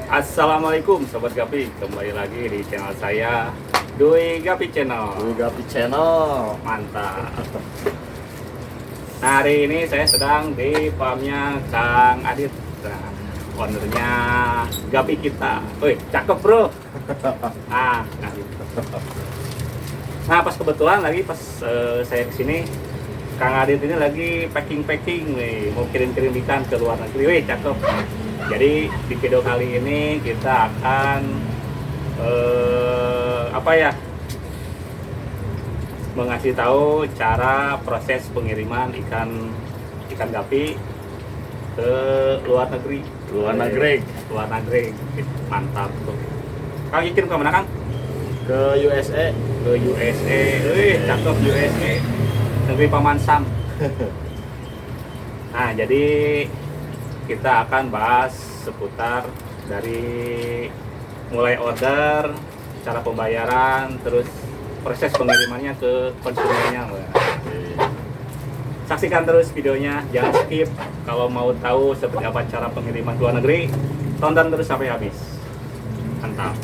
Assalamualaikum Sobat Gapi, kembali lagi di channel saya Doi Gapi Channel. Doi Gapi Channel. Mantap. Nah, hari ini saya sedang di farmnya Kang Adit, nah, ownernya Gapi kita. Wih, cakep bro. Nah, nah pas kebetulan lagi pas saya kesini, Kang Adit ini lagi packing nih, mau kirim ikan ke luar negeri. Wih, cakep. Jadi di video kali ini kita akan mengasih tahu cara proses pengiriman ikan gapi ke luar negeri. Luar negeri. Mantap tuh. Kang kirim ke mana, Kang? Ke USA. Ke USA. Wih, cakep USA. Negeri Paman Sam. Nah, jadi kita akan bahas seputar dari mulai order, cara pembayaran, terus proses pengirimannya ke konsumennya. Saksikan terus videonya, jangan skip. Kalau mau tahu seperti apa cara pengiriman ke luar negeri, tonton terus sampai habis. Mantap.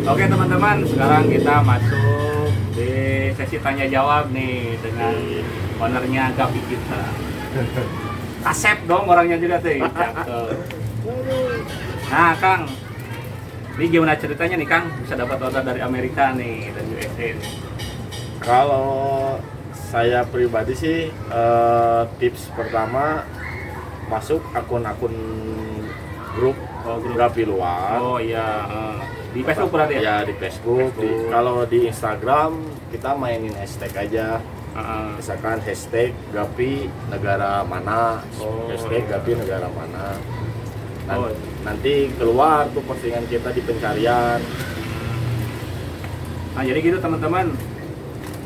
Oke teman-teman, sekarang kita masuk di sesi tanya jawab nih dengan ownernya Gapi kita. Kasep dong orangnya juga tuh. Nah Kang, ini gimana ceritanya nih Kang bisa dapat order dari Amerika nih dan USA nih? Kalau saya pribadi sih tips pertama masuk akun-akun grup Gapi luar. Oh iya, di Facebook berarti ya? Ya di Facebook. Kalau di Instagram kita mainin hashtag aja. Misalkan hashtag Gapi negara mana, hashtag Gapi negara mana. Nanti keluar tuh postingan kita di pencarian. Nah jadi gitu teman-teman.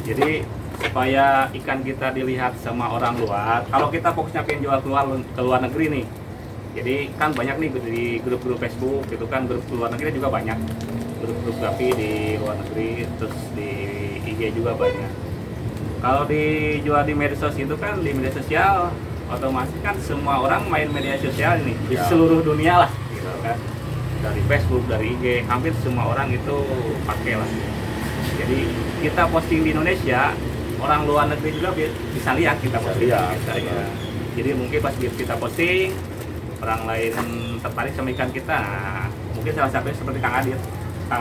Jadi supaya ikan kita dilihat sama orang luar, kalau kita fokusnya pengen jual ke luar negeri nih, jadi kan banyak nih di grup-grup Facebook gitu kan, grup luar negeri juga banyak, grup Gapi di luar negeri, terus di IG juga banyak. Kalau dijual di media sosial itu kan, di media sosial otomatis kan semua orang main media sosial ini di seluruh dunia lah gitu kan, dari Facebook, dari IG, hampir semua orang itu pakai lah. Jadi kita posting di Indonesia, orang luar negeri juga bisa lihat kita posting kita, ya. Jadi mungkin pas kita posting, orang lain tertarik sama ikan kita. Nah, mungkin salah satunya seperti Kang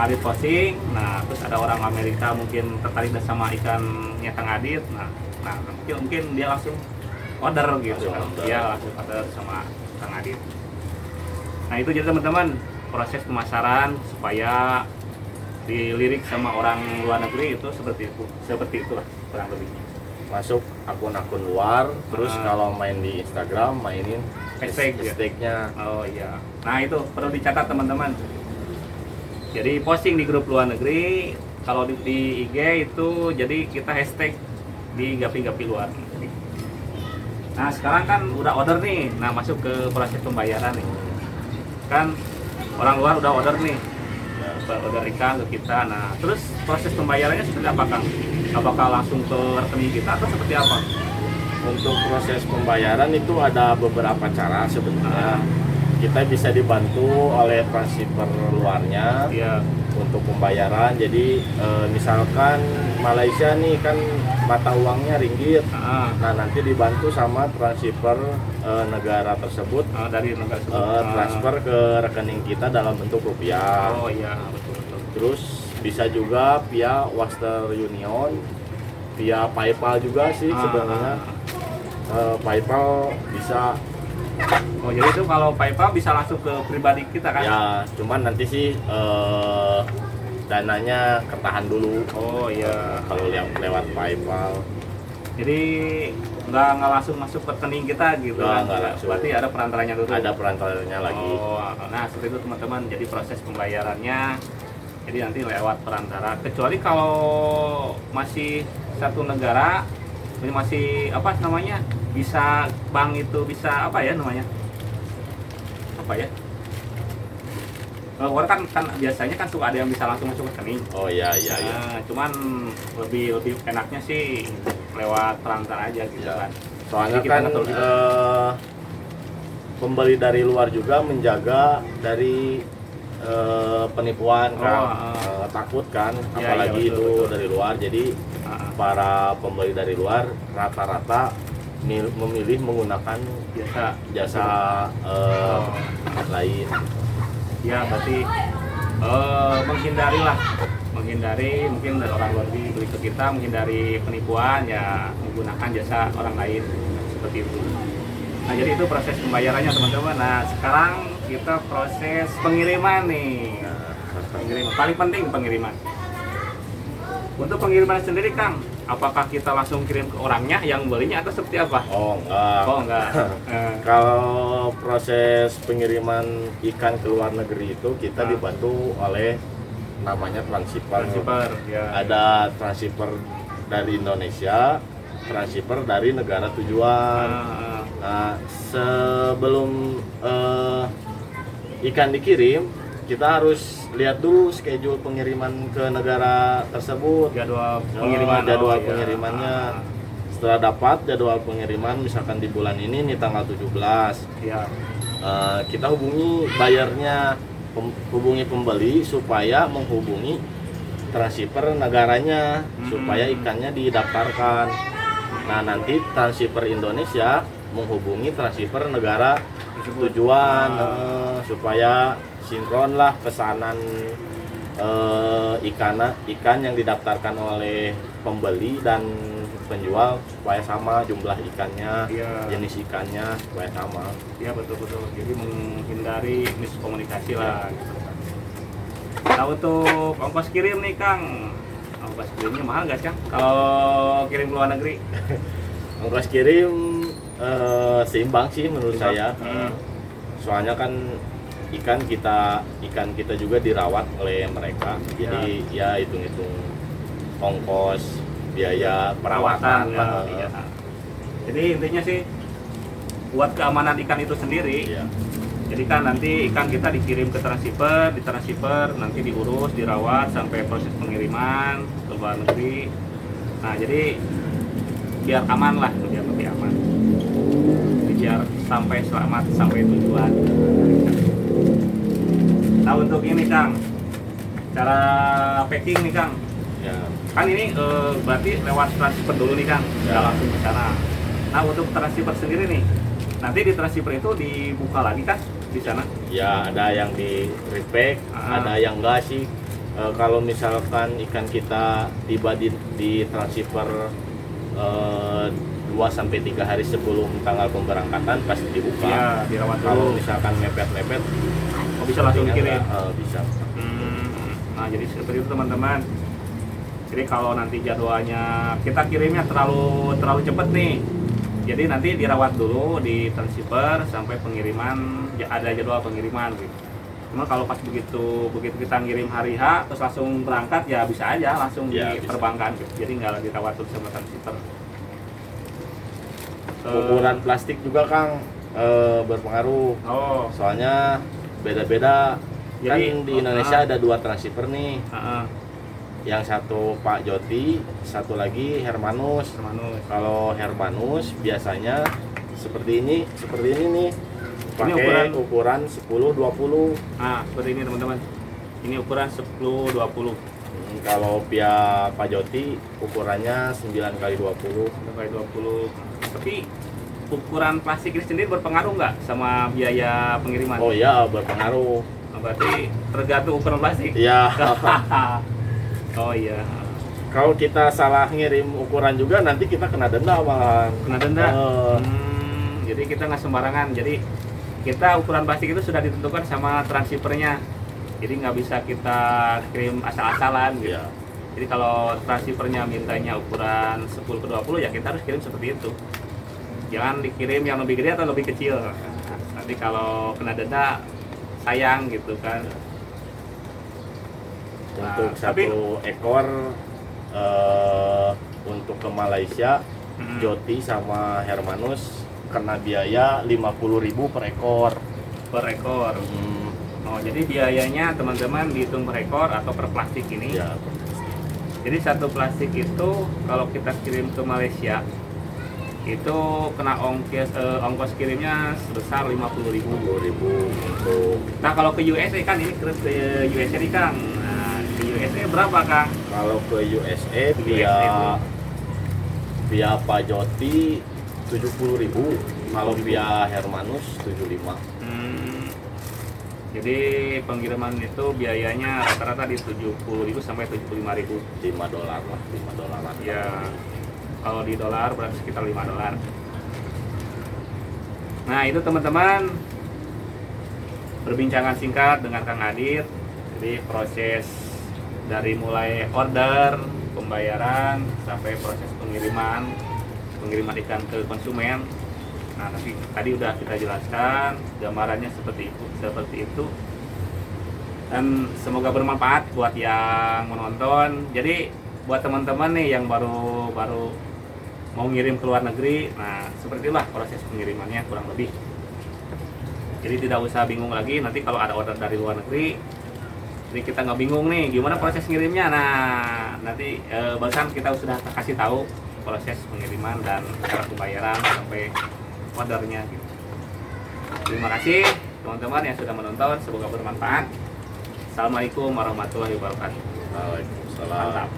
Adit posting, nah terus ada orang Amerika mungkin tertarik sama ikannya Kang Adit, nah mungkin dia langsung order gitu kan, dia langsung order sama Kang Adit. Nah itu jadi teman-teman proses pemasaran supaya dilirik sama orang luar negeri itu seperti itulah kurang lebihnya. Masuk akun-akun luar, terus kalau main di Instagram mainin hashtagnya. Oh iya. Nah itu perlu dicatat teman-teman. Jadi posting di grup luar negeri, kalau di IG itu jadi kita hashtag di Gapi luar negeri. Nah sekarang kan udah order nih, nah masuk ke proses pembayaran nih. Kan orang luar udah order nih, order ikan ke kita. Nah terus proses pembayarannya seperti apa Kang? Apakah langsung ke rekening kita atau seperti apa? Untuk proses pembayaran itu ada beberapa cara sebenarnya. Kita bisa dibantu oleh transfer luarnya untuk pembayaran. Jadi misalkan Malaysia nih kan mata uangnya ringgit, nah nanti dibantu sama transfer negara tersebut, dari negara tersebut transfer ke rekening kita dalam bentuk rupiah. Oh iya betul. Terus bisa juga via Western Union, via PayPal juga sih sebenarnya. PayPal bisa. Oh jadi itu kalau PayPal bisa langsung ke pribadi kita kan? Ya, cuman nanti sih dananya ketahan dulu. Oh iya. Kalau lewat PayPal. Jadi nggak langsung masuk ke rekening kita gitu kan? Nggak langsung. Berarti ada perantaranya dulu. Ada perantaranya lagi. Oh, nah seperti itu teman-teman. Jadi proses pembayarannya, jadi nanti lewat perantara. Kecuali kalau masih satu negara, ini masih apa namanya? Bisa bank itu bisa apa ya namanya? Apa ya? Orang kan biasanya kan suka ada yang bisa langsung masuk ke rekening. Oh iya. Cuman lebih enaknya sih lewat perantara aja gitu kan. Soalnya Jadi kan pembeli dari luar juga menjaga dari penipuan kan. Takut kan, Ya, apalagi ya, betul, itu betul. dari luar. Jadi para pembeli dari luar rata-rata memilih menggunakan jasa lain. Ya berarti menghindari mungkin dari orang luar beli ke kita, menghindari penipuan ya menggunakan jasa orang lain seperti itu. Nah jadi itu proses pembayarannya teman-teman. Nah sekarang kita proses pengiriman nih. Pengiriman paling penting pengiriman. Untuk pengiriman sendiri Kang, apakah kita langsung kirim ke orangnya yang belinya atau seperti apa? Oh enggak. Oh enggak. Kalau proses pengiriman ikan ke luar negeri itu kita dibantu oleh namanya transhipper. Ya. Ada transhipper dari Indonesia, transhipper dari negara tujuan. Nah, sebelum ikan dikirim, kita harus lihat dulu schedule pengiriman ke negara tersebut. Jadwal Pengirimannya. Setelah dapat jadwal pengiriman, misalkan di bulan ini tanggal 17. Ya. Kita hubungi bayarnya, hubungi pembeli supaya menghubungi transhipper negaranya supaya ikannya didaftarkan. Nah, nanti transhipper Indonesia menghubungi transhipper negara tujuan supaya sinkron lah pesanan ikan yang didaftarkan oleh pembeli dan penjual supaya sama jumlah ikannya, jenis ikannya supaya sama. Iya betul. Jadi menghindari miskomunikasi lah. Nah untuk ongkos kirim nih Kang, ongkos kirimnya mahal nggak Kang? Kalau kirim ke luar negeri? Ongkos kirim seimbang sih menurut saya. Soalnya kan ikan kita juga dirawat oleh mereka, jadi ya hitung-hitung ongkos biaya perawatan ya. Jadi intinya sih buat keamanan ikan itu sendiri. Jadi kan nanti ikan kita dikirim ke transhipper, di transhipper nanti diurus, dirawat sampai proses pengiriman ke luar negeri. Nah jadi biar aman lah, biar lebih aman, biar sampai selamat sampai tujuan. Nah untuk ini Kang, cara packing nih Kang. Kan ini berarti lewat transhipper dulu nih Kang, nggak langsung ke sana. Nah untuk transhipper sendiri nih, nanti di transhipper itu dibuka lagi kan di sana? Ya ada yang di repack, ada yang enggak sih. Kalau misalkan ikan kita tiba di transhipper 2-3 hari sebelum tanggal pemberangkatan pasti dibuka. Iya, dirawat dulu. Kalau misalkan mepet-mepet, bisa langsung dikirim. Bisa. Nah jadi seperti itu teman-teman. Jadi kalau nanti jadwalnya kita kirimnya terlalu cepat nih, jadi nanti dirawat dulu di transhipper sampai pengiriman, ada jadwal pengiriman gitu. Cuma kalau pas begitu kita ngirim hari H terus langsung berangkat ya bisa aja langsung diterbangkan gitu. Jadi nggak dirawat dulu sama transhipper. Ukuran plastik juga Kang berpengaruh. Soalnya beda-beda. Kan di Indonesia ada 2 transhipper nih. Yang satu Pak Joti, satu lagi Hermanus. Kalau Hermanus biasanya seperti ini nih, pakai ukuran 10-20. Seperti ini teman-teman. Ini ukuran 10-20. Kalau pihak Pak Joti ukurannya 9x20. 9x20. Tapi ukuran plastik ini sendiri berpengaruh nggak sama biaya pengiriman? Oh iya berpengaruh. Berarti tergantung ukuran plastik. Iya. Oh iya. Kalau kita salah ngirim ukuran juga nanti kita kena denda malahan. Kena denda. Jadi kita nggak sembarangan. Jadi kita ukuran plastik itu sudah ditentukan sama transhippernya. Jadi nggak bisa kita kirim asal-asalan gitu. Jadi kalau transhippernya mintanya ukuran 10x20 ya kita harus kirim seperti itu. Jangan dikirim yang lebih gede atau lebih kecil. Nanti kalau kena denda sayang gitu kan. Untuk satu ekor untuk ke Malaysia, Joti sama Hermanus kena biaya 50.000 per ekor. Per ekor. Oh, jadi biayanya teman-teman dihitung per ekor atau per plastik ini? Ya. Jadi satu plastik itu kalau kita kirim ke Malaysia itu kena ongkos kirimnya sebesar 50.000. 10.000 untuk. Nah kalau ke USA kan ini ke USA nih Kang. Nah, ke USA berapa Kang? Kalau ke USA Ke via USA via Pak Joti 70.000, kalau via Hermanus 75. Jadi pengiriman itu biayanya rata-rata di 70.000 sampai 75.000. $5 lah, $5. Ya, kalau di dolar berarti sekitar $5. Nah itu teman-teman perbincangan singkat dengan Kang Adit. Jadi proses dari mulai order, pembayaran sampai proses pengiriman ikan ke konsumen. Nah tadi udah kita jelaskan gambarannya seperti itu dan semoga bermanfaat buat yang menonton. Jadi buat teman-teman nih yang baru mau ngirim ke luar negeri, nah seperti itulah proses pengirimannya kurang lebih. Jadi tidak usah bingung lagi nanti kalau ada order dari luar negeri. Jadi kita nggak bingung nih gimana proses ngirimnya. Nah nanti barusan kita sudah kasih tahu proses pengiriman dan cara pembayaran sampai ordernya gitu. Terima kasih teman-teman yang sudah menonton, semoga bermanfaat. Assalamualaikum warahmatullahi wabarakatuh. Waalaikumsalam. Mantap.